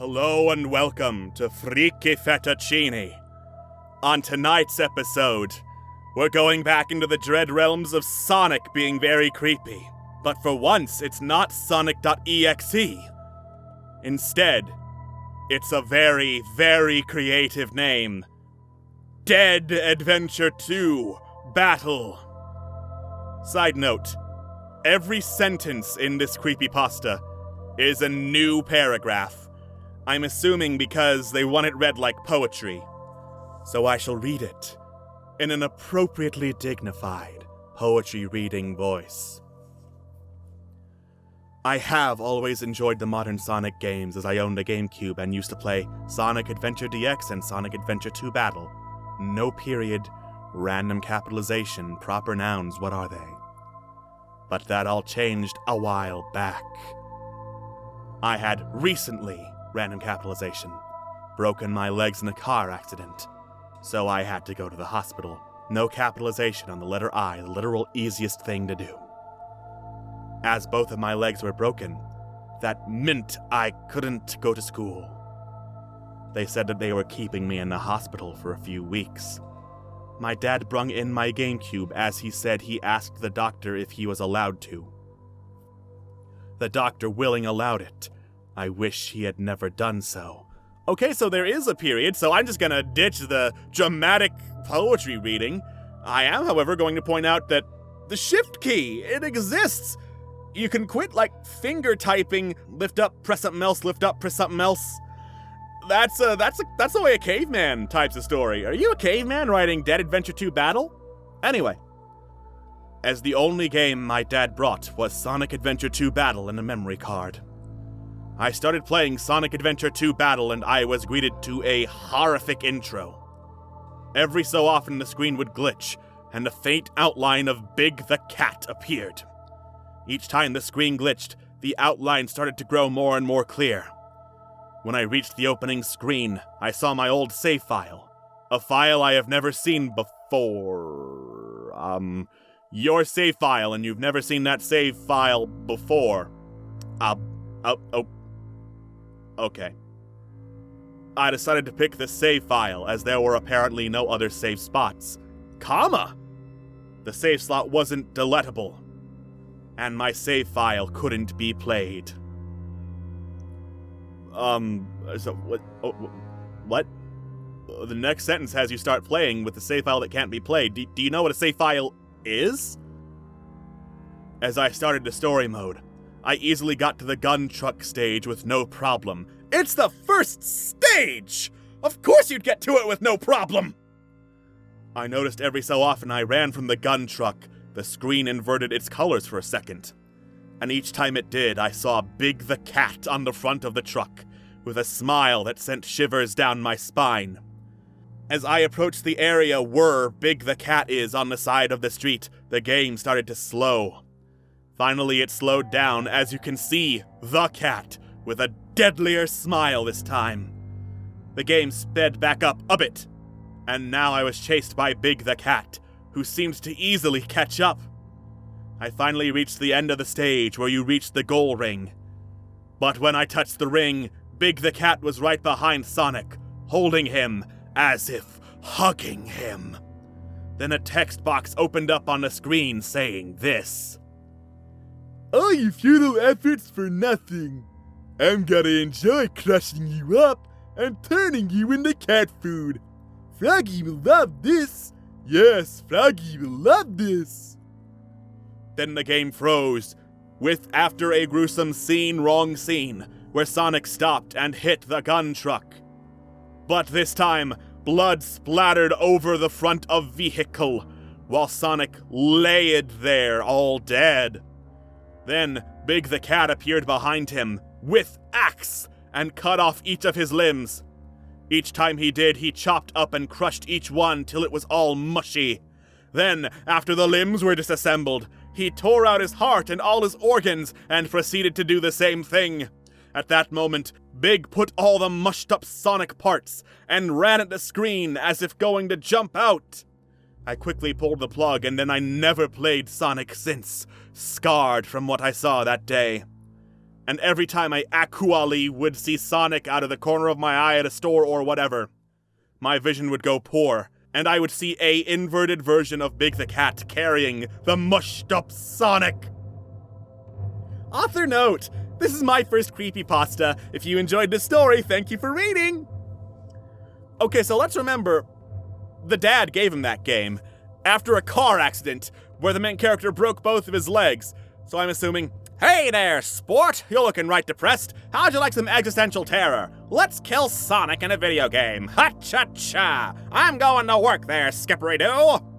Hello and welcome to Freaky Fettucini. On tonight's episode, we're going back into the dread realms of Sonic being very creepy. But for once, it's not Sonic.exe. Instead, it's a very, very creative name. Dead Adventure 2 Battle. Side note, every sentence in this creepypasta is a new paragraph. I'm assuming because they want it read like poetry. So I shall read it in an appropriately dignified poetry reading voice. I have always enjoyed the modern Sonic games as I owned a GameCube and used to play Sonic Adventure DX and Sonic Adventure 2 Battle. No period, random capitalization, proper nouns, what are they? But that all changed a while back. I had recently, random capitalization, broken my legs in a car accident, so I had to go to the hospital. No capitalization on the letter I, the literal easiest thing to do. As both of my legs were broken, that meant I couldn't go to school. They said that they were keeping me in the hospital for a few weeks. My dad brung in my GameCube as he said he asked the doctor if he was allowed to. The doctor willing allowed it. I wish he had never done so. Okay, so there is a period, so I'm just gonna ditch the dramatic poetry reading. I am, however, going to point out that the shift key, it exists. You can quit, finger typing, lift up, press something else, lift up, press something else. That's the way a caveman types a story. Are you a caveman writing Dead Adventure 2 Battle? Anyway, as the only game my dad brought was Sonic Adventure 2 Battle and a memory card. I started playing Sonic Adventure 2 Battle and I was greeted to a horrific intro. Every so often the screen would glitch and a faint outline of Big the Cat appeared. Each time the screen glitched, the outline started to grow more and more clear. When I reached the opening screen, I saw my old save file. A file I have never seen before. Your save file, and you've never seen that save file before. Okay. I decided to pick the save file, as there were apparently no other save spots. Comma! The save slot wasn't deletable, and my save file couldn't be played. So what? What? The next sentence has you start playing with the save file that can't be played. Do you know what a save file is? As I started the story mode, I easily got to the gun truck stage with no problem. It's the first stage! Of course you'd get to it with no problem! I noticed every so often I ran from the gun truck, the screen inverted its colors for a second. And each time it did, I saw Big the Cat on the front of the truck, with a smile that sent shivers down my spine. As I approached the area where Big the Cat is on the side of the street, the game started to slow. Finally, it slowed down as you can see the cat, with a deadlier smile this time. The game sped back up a bit, and now I was chased by Big the Cat, who seemed to easily catch up. I finally reached the end of the stage where you reach the goal ring. But when I touched the ring, Big the Cat was right behind Sonic, holding him as if hugging him. Then a text box opened up on the screen saying this. "All your futile efforts for nothing. I'm gonna enjoy crushing you up and turning you into cat food. Froggy will love this. Yes, Froggy will love this." Then the game froze, with after a gruesome wrong scene, where Sonic stopped and hit the gun truck. But this time, blood splattered over the front of vehicle, while Sonic laid there all dead. Then, Big the Cat appeared behind him, with axe, and cut off each of his limbs. Each time he did, he chopped up and crushed each one till it was all mushy. Then, after the limbs were disassembled, he tore out his heart and all his organs and proceeded to do the same thing. At that moment, Big put all the mushed up Sonic parts and ran at the screen as if going to jump out. I quickly pulled the plug and then I never played Sonic since, scarred from what I saw that day. And every time I actually would see Sonic out of the corner of my eye at a store or whatever, my vision would go poor, and I would see a inverted version of Big the Cat carrying the mushed-up Sonic. Author note, this is my first creepypasta. If you enjoyed this story, thank you for reading. Okay, so let's remember, the dad gave him that game after a car accident where the main character broke both of his legs. So I'm assuming, hey there, sport, you're looking right depressed. How'd you like some existential terror? Let's kill Sonic in a video game. Ha-cha-cha. I'm going to work there, Skippery-Doo.